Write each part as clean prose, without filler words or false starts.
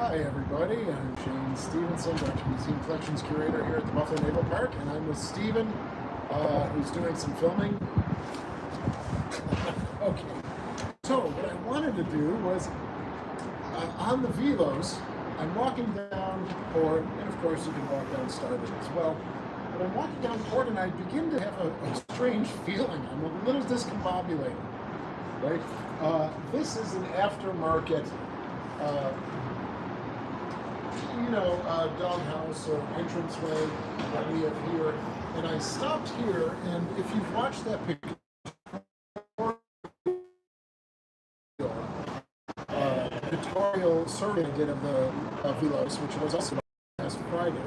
Hi everybody, I'm Shane Stevenson, Dr. Museum Collections Curator here at the Buffalo Naval Park, and I'm with Steven, who's doing some filming. Okay, so what I wanted to do was, on the Velos, I'm walking down port, and of course you can walk down starboard as well, but I'm walking down port and I begin to have a strange feeling. I'm a little discombobulated, right? This is an aftermarket doghouse or entranceway that we have here. And I stopped here, and if you've watched that pictorial survey I did of the Velos, which was also last Friday,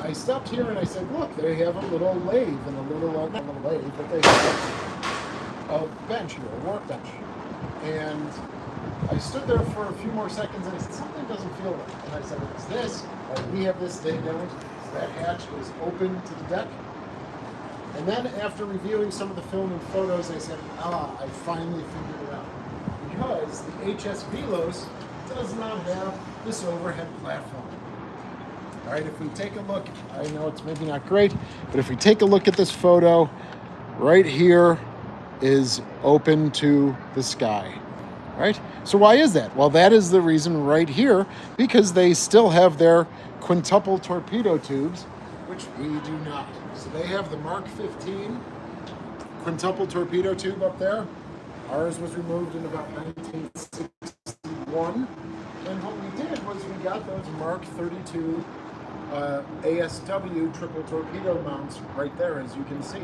I stopped here and I said, look, they have a little lathe and a little, not a little lathe, but they have a bench here, a workbench. And I stood there for a few more seconds and I said, something doesn't feel right. And I said, it's this, we have this day down, that hatch is open to the deck. And then after reviewing some of the film and photos, I said, I finally figured it out. Because the HS Velos does not have this overhead platform. All right, if we take a look, I know it's maybe not great, but if we take a look at this photo, right here is open to the sky. Right? So why is that? Well, that is the reason right here, because they still have their quintuple torpedo tubes, which we do not. So they have the Mark 15 quintuple torpedo tube up there. Ours was removed in about 1961. And what we did was we got those Mark 32 ASW triple torpedo mounts right there, as you can see.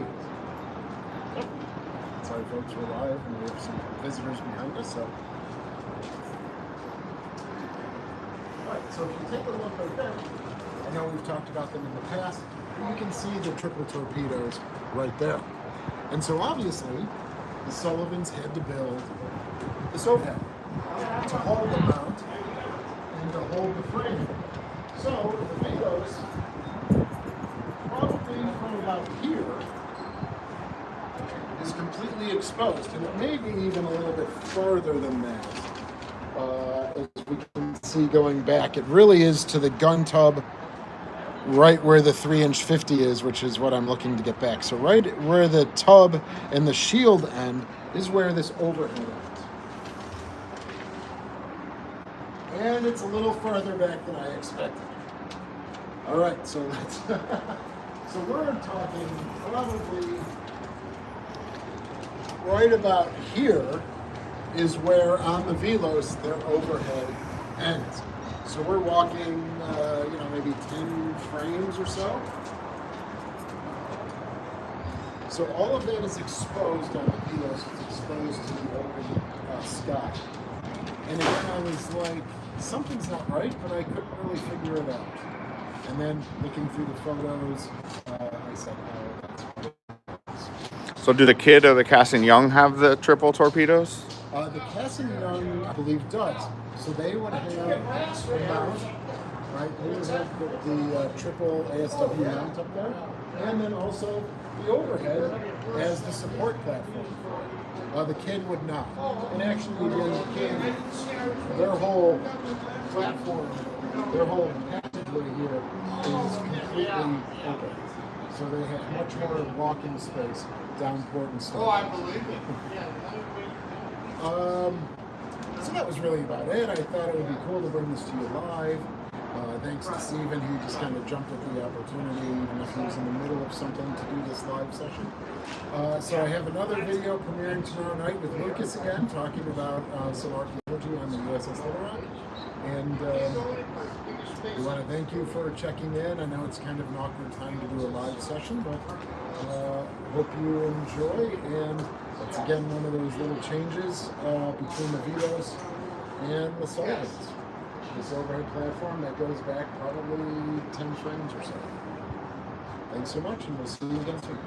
Sorry folks, we're live and we have some visitors behind us. So, alright, so if you take a look right there, I know we've talked about them in the past, but you can see the triple torpedoes right there. And so obviously, the Sullivans had to build this overhead to hold the mount and to hold the frame. So the Velos, probably from about here, is completely exposed, and it may be even a little bit further than that. As we can see going back, it really is to the gun tub, right where the 3-inch 50 is, which is what I'm looking to get back. So right where the tub and the shield end is where this overhead ends. And it's a little further back than I expected. All right, so let's. So we're talking probably. Right about here is where on the Velos their overhead ends. So we're walking, maybe 10 frames or so. So all of that is exposed on the Velos. It's exposed to the open sky. And again, I was like, something's not right, but I couldn't really figure it out. And then looking through the photos, I said, oh, that's right. So do the Kidd or the Cass and Young have the triple torpedoes? The Cass and Young, I believe, does. So they would have the mount, right? They would have the triple ASW mount up there. And then also the overhead as the support platform. The Kidd would not. And actually, the Kidd, their whole platform, their whole passageway here is completely open. So they have much more walking space down port and stuff. Oh, I believe it. So that was really about it. I thought it would be cool to bring this to you live. Thanks to Steven, he just kind of jumped at the opportunity, even if he was in the middle of something, to do this live session. So I have another video premiering tomorrow night with Lucas again, talking about some archaeology on the USS Little Rock. And we want to thank you for checking in. I know it's kind of an awkward time to do a live session, but hope you enjoy. And it's again one of those little changes between the Velos and the Sullivans. This overhead platform that goes back probably 10 frames or so. Thanks so much, and we'll see you again soon.